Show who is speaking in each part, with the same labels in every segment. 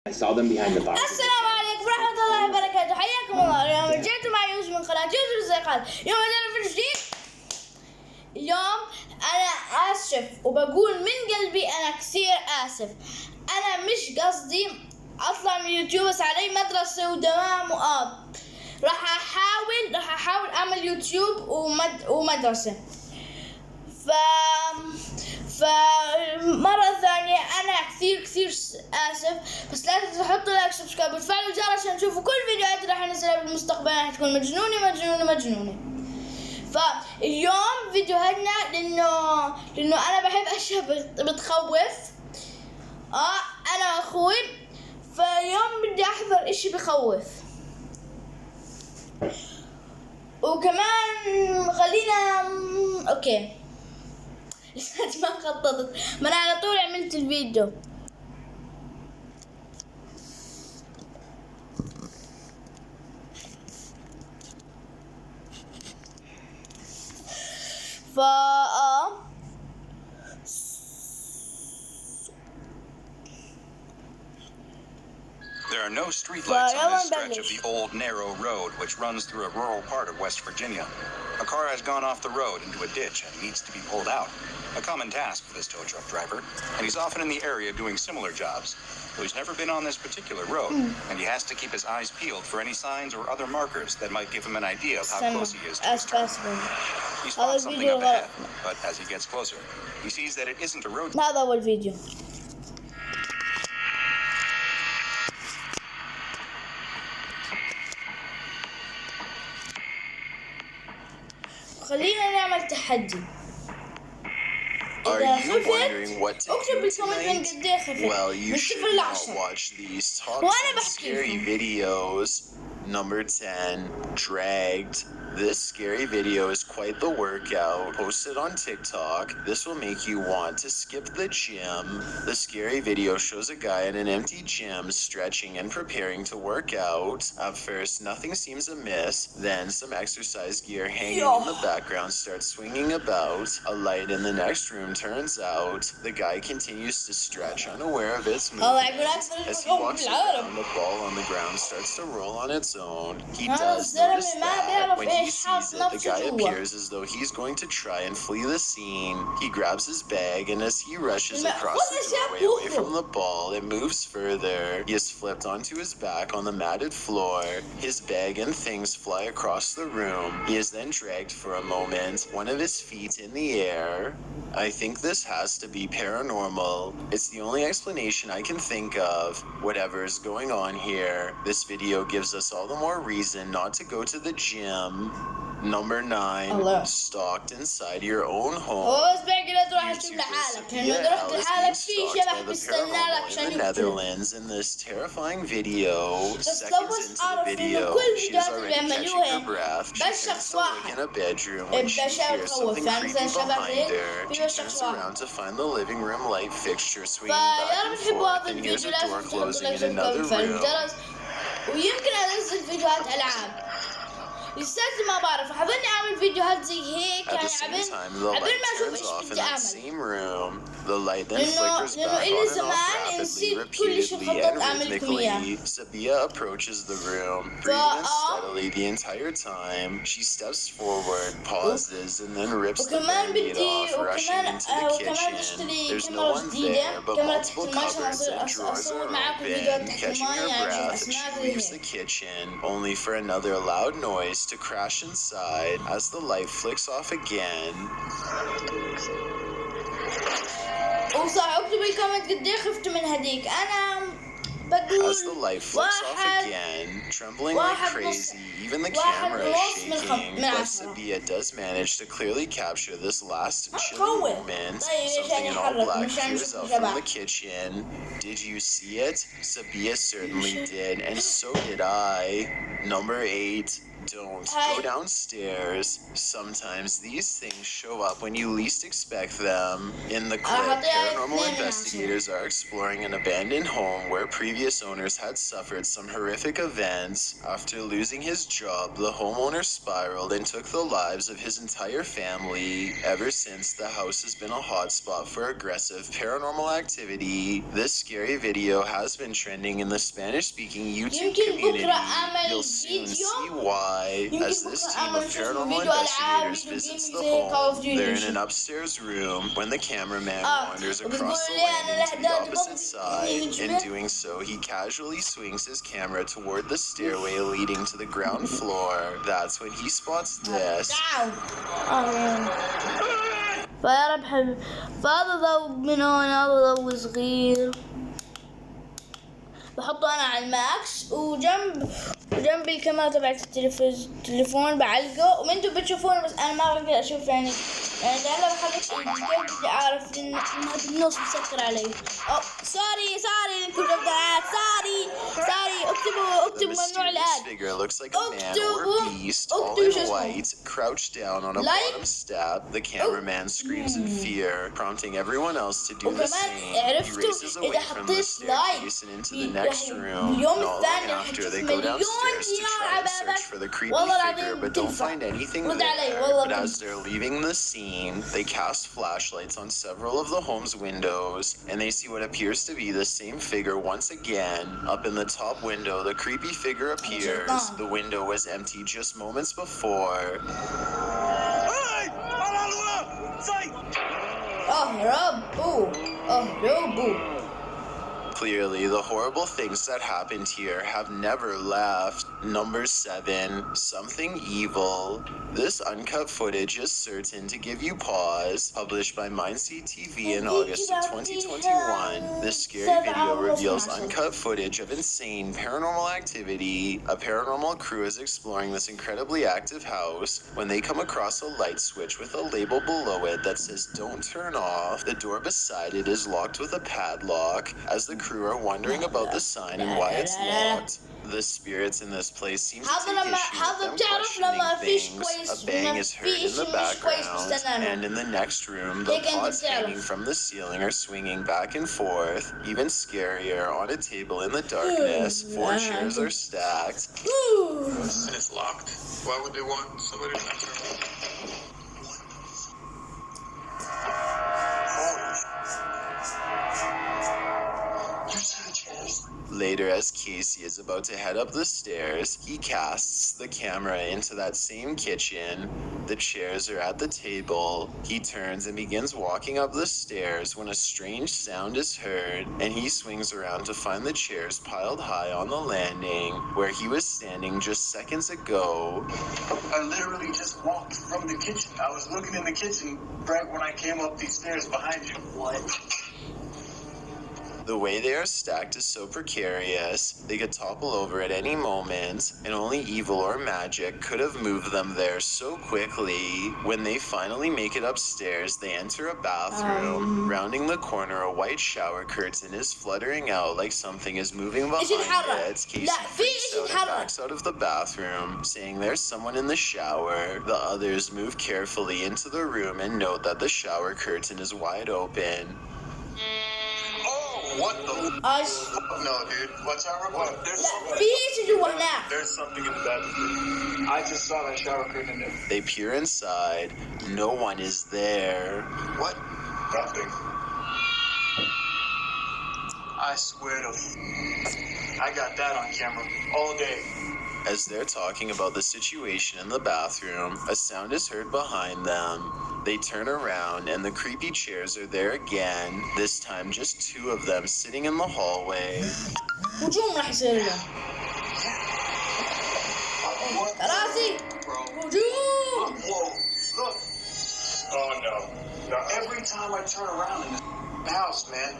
Speaker 1: I saw them behind the bar.
Speaker 2: السلام عليكم ورحمة الله وبركاته، حياكم الله. اليوم رجعت مع يوسف من قناة يوسف الزيقات. اليوم عندنا فيديو جديد. اليوم أنا آسف وبقول من قلبي أنا كثير آسف. أنا مش قصدي أطلع من اليوتيوب، بس علي مدرسة ودوام وآب. راح أحاول أعمل يوتيوب ومدرسة. فمرة ثانية أنا كثير آسف، بس لا تنسوا تحطوا لايك سبسكرايب وتفعلوا الجرس عشان تشوفوا كل الفيديوهات اللي راح انزلها بالمستقبل. راح تكون مجنونة. فاليوم فيديوهاتنا لأنه أنا بحب أشياء بتخوف. أنا وأخوي، فاليوم بدي أحضر إشي بخوف. وكمان خلينا أوكي لسه ما خططت، ما أنا على طول عملت الفيديو.
Speaker 3: There are no streetlights on this stretch of the old narrow road which runs through a rural part of West Virginia. A car has gone off the road into a ditch and needs to be pulled out. A common task for this tow truck driver, and he's often in the area doing similar jobs. Though he's never been on this particular road, and he has to keep his eyes peeled for any signs or other markers that might give him an idea of how close he is to his turn. He spots something up ahead, but as he gets closer, he sees that it isn't a road.
Speaker 2: هذا هو الفيديو. خلينا نعمل تحدي.
Speaker 4: Are you wondering what to do tonight? Well, you should not watch these top 10 scary videos. Number 10, Dragged. This scary video is quite the workout. Posted on TikTok. This will make you want to skip the gym. The scary video shows a guy in an empty gym stretching and preparing to work out. At first, nothing seems amiss. Then some exercise gear hanging in the background starts swinging about. A light in the next room turns out. The guy continues to stretch, unaware of its movement. As he walks around, the ball on the ground starts to roll on its own. He does notice that when he sees it, the guy appears as though he's going to try and flee the scene. He grabs his bag, and as he rushes across the doorway away from the ball, it moves further. He is flipped onto his back on the matted floor. His bag and things fly across the room. He is then dragged for a moment, one of his feet in the air. I think this has to be paranormal. It's the only explanation I can think of. Whatever is going on here, this video gives us all the more reason not to go to the gym. Number 9, stalked inside your own home. In the Netherlands, in this terrifying video, seconds into the video, she is already catching her breath. She turns to look in a bedroom when she hears something creepy behind her. She turns around to find the living room light fixture swinging back and forth and hears a door closing in another room.
Speaker 2: ويمكن انزل فيديوهات العاب. لساتي ما بعرف، حظني اعمل فيديوهات زي هيك يعني عبين ما اشوف ايش بدي اعمل. لانه الي زمان نسيت كل شيء خططت اعمل لكم اياه.
Speaker 4: Sabia approaches the room, breathing steadily the entire time. She steps forward, pauses, and then rips the band-aid off, rushing into the kitchen. There's no one there, but multiple cupboards and drawers are open. Catching her breath, she leaves the kitchen, only for another loud noise to crash inside as the light flicks off again.
Speaker 2: وصح اكتبوا الكومنت قد ايه خفتوا من هديك. انا بقول
Speaker 4: as the light flicks off again, trembling like crazy, even the camera is shaking, but Sabia does manage to clearly capture this last chilling moment. Something in all black peers out from the kitchen. Did you see it? Sabia certainly did, and so did I. Number 8, don't go downstairs. Sometimes these things show up when you least expect them. In the clip, paranormal investigators are exploring an abandoned home where previous owners had suffered some horrific events. After losing his job, the homeowner spiraled and took the lives of his entire family. Ever since, the house has been a hotspot for aggressive paranormal activity. This scary video has been trending in the Spanish-speaking YouTube community. You'll soon see why. As this team of paranormal investigators visits the home, they're in an upstairs room when the cameraman wanders across the landing to the opposite side. In doing so, he casually swings his camera toward the stairway leading to the ground floor. That's when he spots this.
Speaker 2: فيا رب حبيبي فهذا ضوء من هون هذا ضوء صغير بحطه انا على الماكس وجنب الكاميرا تبعت التليفون بعلقه وانتم بتشوفونه بس انا ما بقدر اشوف يعني هلا بخليك بدي اعرف ان هذا النص مسكر علي. سوري انكم جبتات سوري اكتبوا ممنوع الاد.
Speaker 4: Figure looks like a man or beast, all in white, crouched down on a bottom step. The cameraman screams in fear, prompting everyone else to do the same. He races away from the staircase and into the next room. Not long after, they go downstairs to try to search for the creepy figure, but don't find anything there. But as they're leaving the scene, they cast flashlights on several of the home's windows, and they see what appears to be the same figure once again. Up in the top window, the creepy figure appears. The window was empty just moments before. Clearly, the horrible things that happened here have never left. Number 7, something evil. This uncut footage is certain to give you pause. Published by Mindseed TV in August of 2021, this scary video reveals uncut footage of insane paranormal activity. A paranormal crew is exploring this incredibly active house when they come across a light switch with a label below it that says "Don't turn off." The door beside it is locked with a padlock. As the crew are wondering about the sign and why it's locked, the spirits in this place seem to take issue with them questioning things. A bang is heard in the background, and in the next room, the pots hanging from the ceiling are swinging back and forth. Even scarier, on a table in the darkness, 4 chairs are stacked.
Speaker 1: And it's locked. Why would they want somebody to enter?
Speaker 4: Later, as Casey is about to head up the stairs, he casts the camera into that same kitchen. The chairs are at the table. He turns and begins walking up the stairs when a strange sound is heard, and he swings around to find the chairs piled high on the landing, where he was standing just seconds ago.
Speaker 1: I literally just walked from the kitchen. I was looking in the kitchen right when I came up these stairs behind you. What?
Speaker 4: The way they are stacked is so precarious, they could topple over at any moment, and only evil or magic could have moved them there so quickly. When they finally make it upstairs, they enter a bathroom. Rounding the corner, a white shower curtain is fluttering out like something is moving behind it. Casey freaks out and backs out of the bathroom, saying there's someone in the shower. The others move carefully into the room and note that the shower curtain is wide open.
Speaker 1: What the? No, dude. What's our report?
Speaker 2: There's
Speaker 1: something in the bathroom. I just saw that shower curtain in there.
Speaker 4: They peer inside. No one is there.
Speaker 1: What? Nothing. I swear to... I got that on camera all day.
Speaker 4: As they're talking about the situation in the bathroom, a sound is heard behind them. They turn around and the creepy chairs are there again, this time just 2 of them sitting in the hallway.
Speaker 2: هجوم راح يصير له. كراسي. هجوم.
Speaker 1: Look. Oh no. Every time I turn around in the house, man.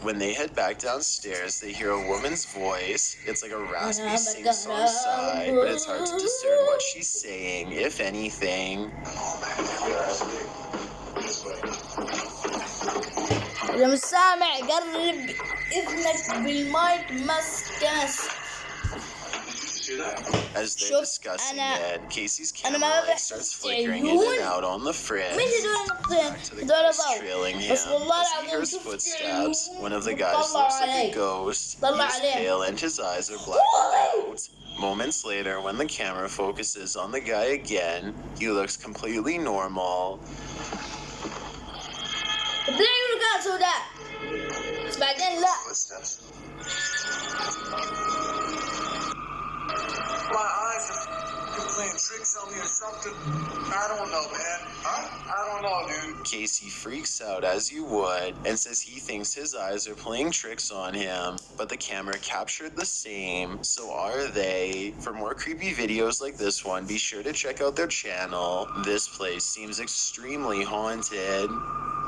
Speaker 4: When they head back downstairs, they hear a woman's voice. It's like a raspy sing-song sigh, but it's hard to discern what she's saying, if anything.
Speaker 2: إذا مش سامع قرب إذنك بالمايك مسكنس.
Speaker 1: see that?
Speaker 4: As they're
Speaker 2: شوف،
Speaker 4: discussing
Speaker 2: أنا-
Speaker 4: it, Casey's
Speaker 2: أنا
Speaker 4: camera
Speaker 2: ما
Speaker 4: light starts flickering in
Speaker 2: عيون.
Speaker 4: and out on the fridge.
Speaker 2: مش هدول نقطتين
Speaker 4: Back to the
Speaker 2: هدول
Speaker 4: guys
Speaker 2: ضوء
Speaker 4: trailing him
Speaker 2: بس والله
Speaker 4: as he
Speaker 2: العظيم
Speaker 4: hears
Speaker 2: شفت
Speaker 4: footsteps.
Speaker 2: عيون
Speaker 4: One of the guys
Speaker 2: بتطلع
Speaker 4: looks like a
Speaker 2: علي.
Speaker 4: ghost.
Speaker 2: طلع
Speaker 4: He is
Speaker 2: عليه.
Speaker 4: pale and his eyes are blacked out. Moments later, when the camera focuses on the guy again, he looks completely normal.
Speaker 2: طلع عيونه كانت سوداء بس بعدين لا.
Speaker 1: Footsteps. My eyes are playing tricks on me or something. I don't know, man. Huh? I don't know, dude.
Speaker 4: Casey freaks out as you would and says he thinks his eyes are playing tricks on him, but the camera captured the same, so are they. For more creepy videos like this one, be sure to check out their channel. This place seems extremely haunted.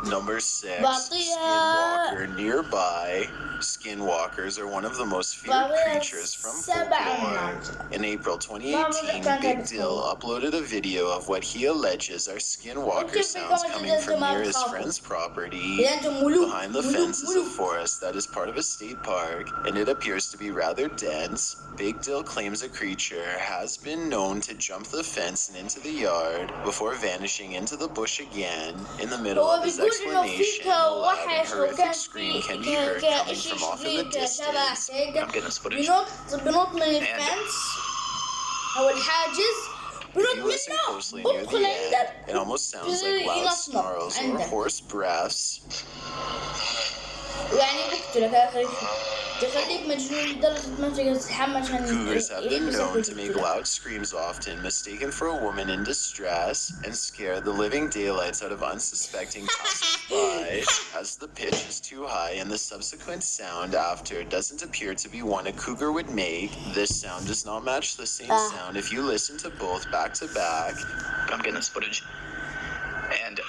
Speaker 4: Number 6, Skinwalker nearby. Skinwalkers are one of the most feared creatures from folklore. In April 2018, Big Dill uploaded a video of what he alleges are skinwalker sounds coming from near his friend's property. Behind the fence is a forest that is part of a state park, and it appears to be rather dense. Big Dill claims a creature has been known to jump the fence and into the yard before vanishing into the bush again. In the middle of his explanation, a loud and horrific scream can be heard coming from off in the distance.
Speaker 3: I'm getting this footage.
Speaker 2: بنط من الفنس أو الحاجز
Speaker 4: If you listen closely near the end, it almost sounds like loud snarls or hoarse breaths.
Speaker 2: يعني بقتلك آخر شيء تخليك مجنون لدرجة ما تقدر تتحمل عشان
Speaker 4: Cougars have been known to make loud screams often, mistaken for a woman in distress, and scare the living daylights out of unsuspecting passersby. As the pitch is too high and the subsequent sound after doesn't appear to be one a cougar would make, this sound does not match the same sound if you listen to both back to back.
Speaker 3: I'm getting this footage. And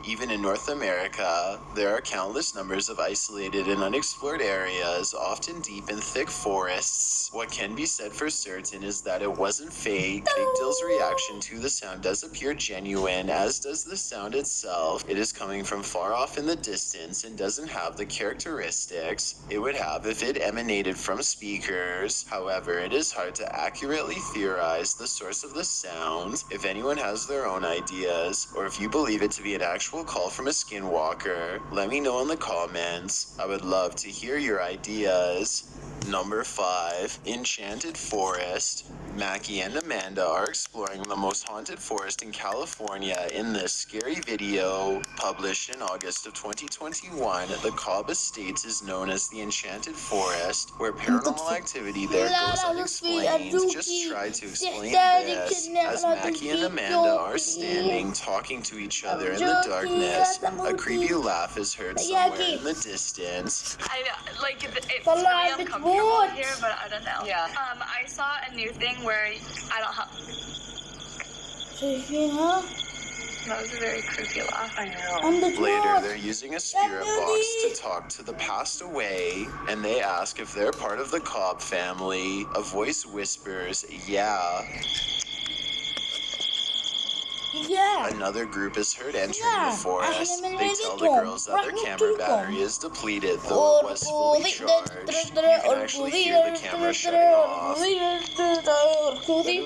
Speaker 4: Even in North America, there are countless numbers of isolated and unexplored areas, often deep in thick forests. What can be said for certain is that it wasn't fake. Big Dill's reaction to the sound does appear genuine, as does the sound itself. It is coming from far off in the distance and doesn't have the characteristics it would have if it emanated from speakers. However, it is hard to accurately theorize the source of the sound. If anyone has their own ideas, or if you believe it to be an actual call from a skinwalker, let me know in the comments. I would love to hear your ideas. Number 5, Enchanted Forest. Mackie and Amanda are exploring the most haunted forest in California in this scary video. Published in August of 2021, the Cobb Estates is known as the Enchanted Forest, where paranormal activity there goes unexplained. Just try to explain this. As Mackie and Amanda are standing, talking to each other in the darkness, a creepy laugh is heard somewhere in the distance.
Speaker 5: I like it's really uncomfortable here, but I don't know. Yeah. I saw a new thing where I don't have.
Speaker 2: شايفينها؟
Speaker 5: That was a very creepy laugh. I know.
Speaker 2: عندك
Speaker 4: Later,
Speaker 2: موت.
Speaker 4: they're using a spirit box to talk to the passed away, and they ask if they're part of the Cobb family. A voice whispers, yeah.
Speaker 2: Yeah.
Speaker 4: Another group is heard entering the forest.
Speaker 2: إحنا من
Speaker 4: They tell the
Speaker 2: عيلتهم.
Speaker 4: girls that their
Speaker 2: راح
Speaker 4: camera
Speaker 2: نقتلكم.
Speaker 4: battery is depleted, though it was fully
Speaker 2: أركضي
Speaker 4: charged. You can actually hear the camera shutting off.
Speaker 2: أركضي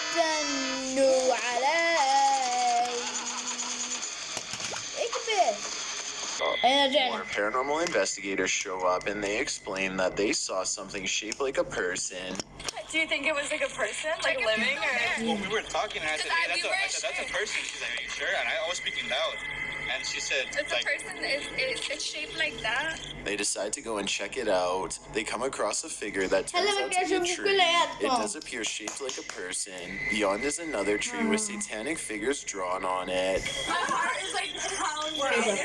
Speaker 2: استنوا علي اكبر أين رجعنا؟
Speaker 4: More paranormal investigators show up and they explain that they saw something shaped like a person.
Speaker 5: Do you think it was like a person, like living, or?
Speaker 6: Well, we were talking and I said, hey, that's a person. She's like, are you sure? And I was speaking loud. And she said,
Speaker 5: It's a person. It's shaped like that.
Speaker 4: They decide to go and check it out. They come across a figure that turns
Speaker 2: هلا
Speaker 4: out to be a
Speaker 2: بكاشف
Speaker 4: tree.
Speaker 2: كل
Speaker 4: It
Speaker 2: عيادكم.
Speaker 4: does appear shaped like a person. Beyond is another tree with satanic figures drawn on it.
Speaker 5: My heart is like pounding.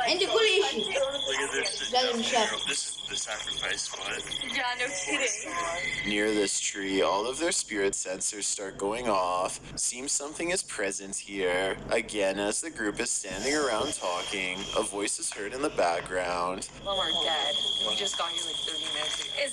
Speaker 2: عندي كل شيء
Speaker 6: look at this.
Speaker 2: لازم نشاف.
Speaker 6: This is the sacrifice spot.
Speaker 5: Yeah, no kidding.
Speaker 4: Near this tree, all of their spirit sensors start going off. Seems something is present here. Again, as the group is standing around talking, a voice is heard in the background.
Speaker 7: Well, we're dead. We just got here like 30 minutes ago.
Speaker 5: Is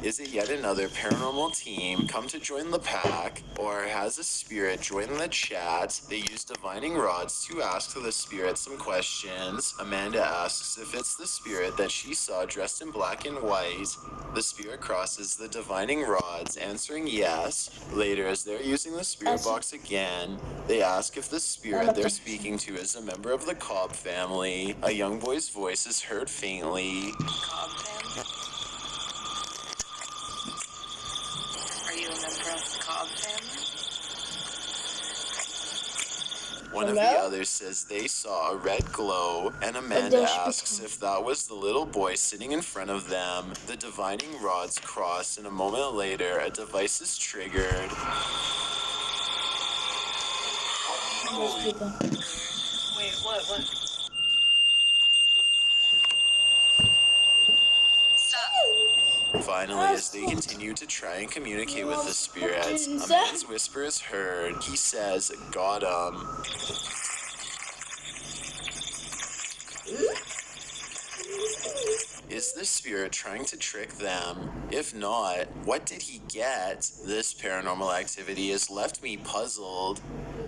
Speaker 4: Is it yet another paranormal team come to join the pack, or has a spirit joined the chat? They use divining rods to ask the spirit some questions. Amanda asks if it's the spirit that she saw dressed in black and white. The spirit crosses the divining rods, answering yes. Later, as they're using the spirit box again, they ask if the spirit they're speaking to is a member of the Cobb family. A young boy's voice is heard faintly.
Speaker 5: Cobb family? Are you a member of the Cobb family?
Speaker 4: One of the others says they saw a red glow, and Amanda asks if that was the little boy sitting in front of them. The divining rods cross, and a moment later, a device is triggered.
Speaker 5: Wait, what? Stop.
Speaker 4: Finally, as they continue to try and communicate with the spirits, a man's whisper is heard. He says, "Got 'em." Is the spirit trying to trick them? If not, what did he get? This paranormal activity has left me puzzled.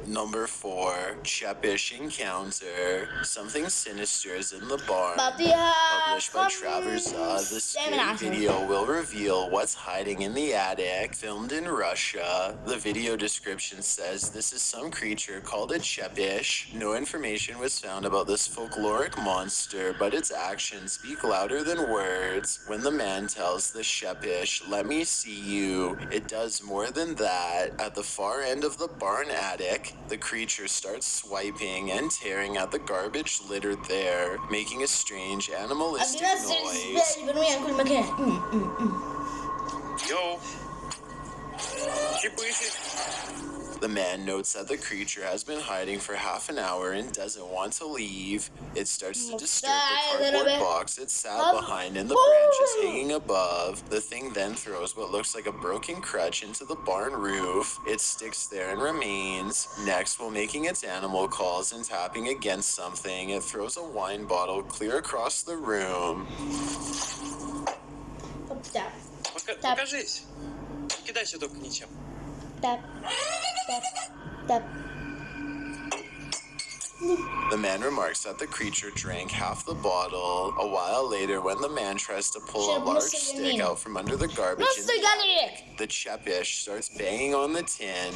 Speaker 4: Number 4, Cheppish Encounter. Something sinister is in the barn. Published by Travers. The scary video will reveal what's hiding in the attic. Filmed in Russia. The video description says this is some creature called a Cheppish. No information was found about this folkloric monster, but its actions speak louder than words. When the man tells the Cheppish, "Let me see you," it does more than that. At the far end of the barn attic, the creature starts swiping and tearing at the garbage littered there, making a strange animalistic noise.
Speaker 6: Yo. Keep pushing.
Speaker 4: The man notes that the creature has been hiding for half an hour and doesn't want to leave. It starts to disturb the cardboard box it sat behind and the branches hanging above. The thing then throws what looks like a broken crutch into the barn roof. It sticks there and remains. Next, while making its animal calls and tapping against something, it throws a wine bottle clear across the room.
Speaker 6: Покажись. Кидайся только ничем.
Speaker 4: The man remarks that the creature drank half the bottle. A while later, when the man tries to pull a large stick out from under the garbage in the attic, the Cheppish starts banging on the tin.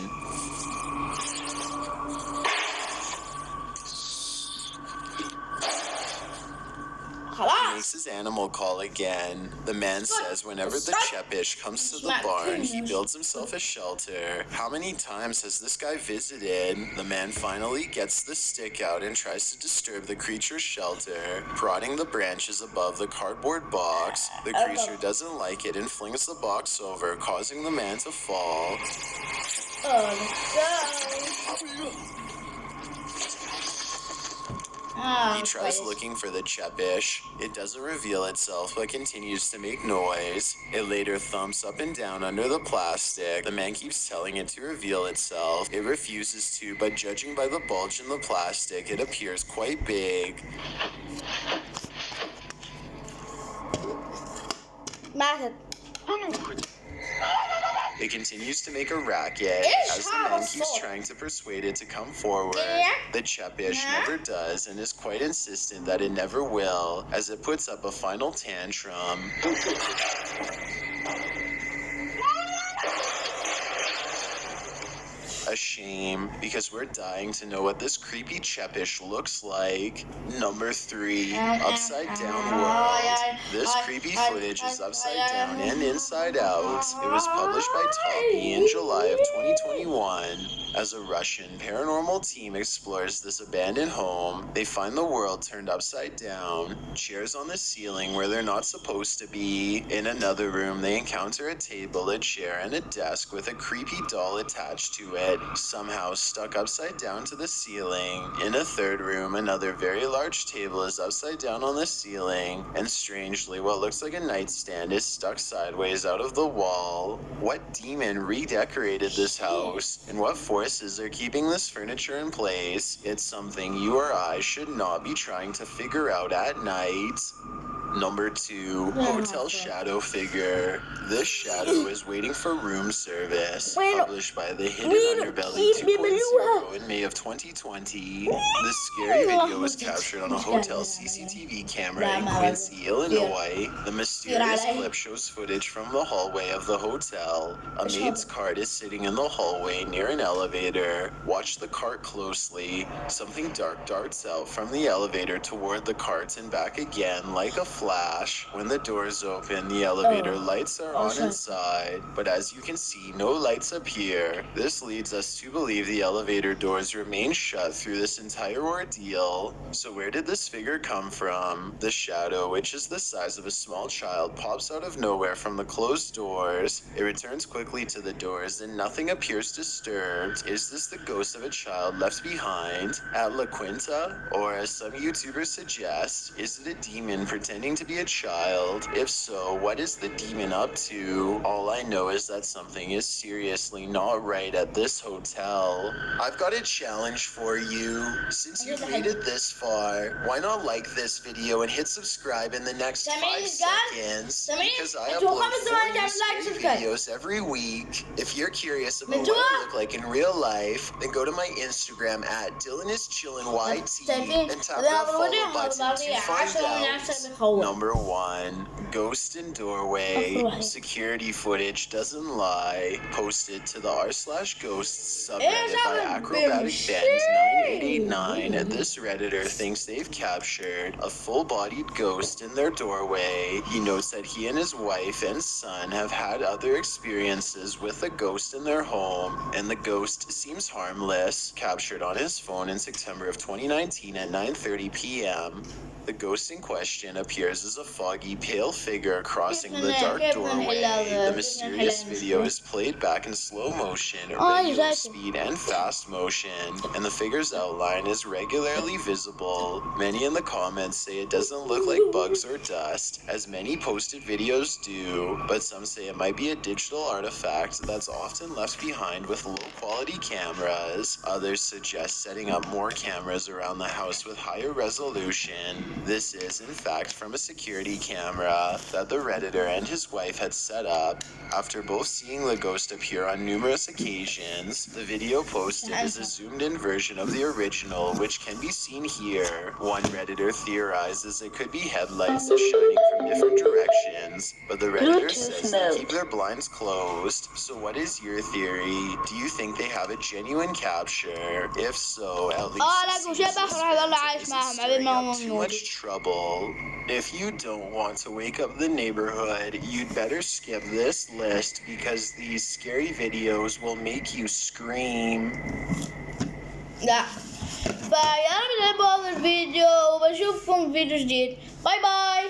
Speaker 4: He makes his animal call again. The man says whenever the Cheppish comes to the barn, he builds himself a shelter. How many times has this guy visited? The man finally gets the stick out and tries to disturb the creature's shelter, prodding the branches above the cardboard box. The creature doesn't like it and flings the box over, causing the man to fall. He tries looking for the Cheppish. It doesn't reveal itself, but continues to make noise. It later thumps up and down under the plastic. The man keeps telling it to reveal itself. It refuses to, but judging by the bulge in the plastic, it appears quite big. It continues to make a racket as the man keeps trying to persuade it to come forward. The Cheppish never does and is quite insistent that it never will, as it puts up a final tantrum. A shame, because we're dying to know what this creepy Cheppish looks like. Number 3, Upside Down World. This creepy footage is upside down and inside out. It was published by Toppy in July of 2021. As a Russian paranormal team explores this abandoned home, they find the world turned upside down, chairs on the ceiling where they're not supposed to be. In another room, they encounter a table, a chair, and a desk with a creepy doll attached to it, somehow stuck upside down to the ceiling. In a third room, another very large table is upside down on the ceiling, and strangely, what looks like a nightstand is stuck sideways out of the wall. What demon redecorated this house, and what forces are keeping this furniture in place? It's something you or I should not be trying to figure out at night. Number 2, hotel shadow figure. This shadow is waiting for room service. Published by the Hidden Underbelly 2.0 in May of 2020. The scary video was captured on a hotel CCTV camera in Quincy, Illinois. The mysterious clip shows footage from the hallway of the hotel. A maid's cart is sitting in the hallway near an elevator. Watch the cart closely. Something dark darts out from the elevator toward the cart and back again like a flash. When the doors open, the elevator lights are on inside, but as you can see, no lights appear. This leads us to believe the elevator doors remain shut through this entire ordeal. So where did this figure come from? The shadow, which is the size of a small child, pops out of nowhere from the closed doors. It returns quickly to the doors and nothing appears disturbed. Is this the ghost of a child left behind at La Quinta? Or as some YouTubers suggest, is it a demon pretending to be a child? If so, what is the demon up to? All I know is that something is seriously not right at this hotel. I've got a challenge for you. Since you've made it this far, why not like this video and hit subscribe in the next 5 seconds? Because I upload 4 new scary videos every week. If you're curious about what I look like in real life, then go to my Instagram at DylanIsChillinYT and tap that follow button to find out. Number 1, ghost in doorway. Security footage doesn't lie. Posted to the r/ghosts subreddit by AcrobaticBend9889. This redditor thinks they've captured a full-bodied ghost in their doorway. He notes that he and his wife and son have had other experiences with a ghost in their home, and the ghost seems harmless. Captured on his phone in September of 2019 at 9:30 p.m. The ghost in question appears as a foggy, pale figure crossing the dark doorway. The mysterious video is played back in slow motion, regular speed, and fast motion, and the figure's outline is regularly visible. Many in the comments say it doesn't look like bugs or dust, as many posted videos do, but some say it might be a digital artifact that's often left behind with low-quality cameras. Others suggest setting up more cameras around the house with higher resolution. This is, in fact, from a security camera that the redditor and his wife had set up. After both seeing the ghost appear on numerous occasions, the video posted is a zoomed-in version of the original, which can be seen here. One redditor theorizes it could be headlights shining from different directions, but the redditor says they keep their blinds closed. So what is your theory? Do you think they have a genuine capture? If so, at least too much trouble. If you don't want to wake up the neighborhood, you'd better skip this list because these scary videos will make you scream.
Speaker 2: لا فيا رب تحبوا هذا الفيديو وبشوفكم في فيديو جديد. باي باي.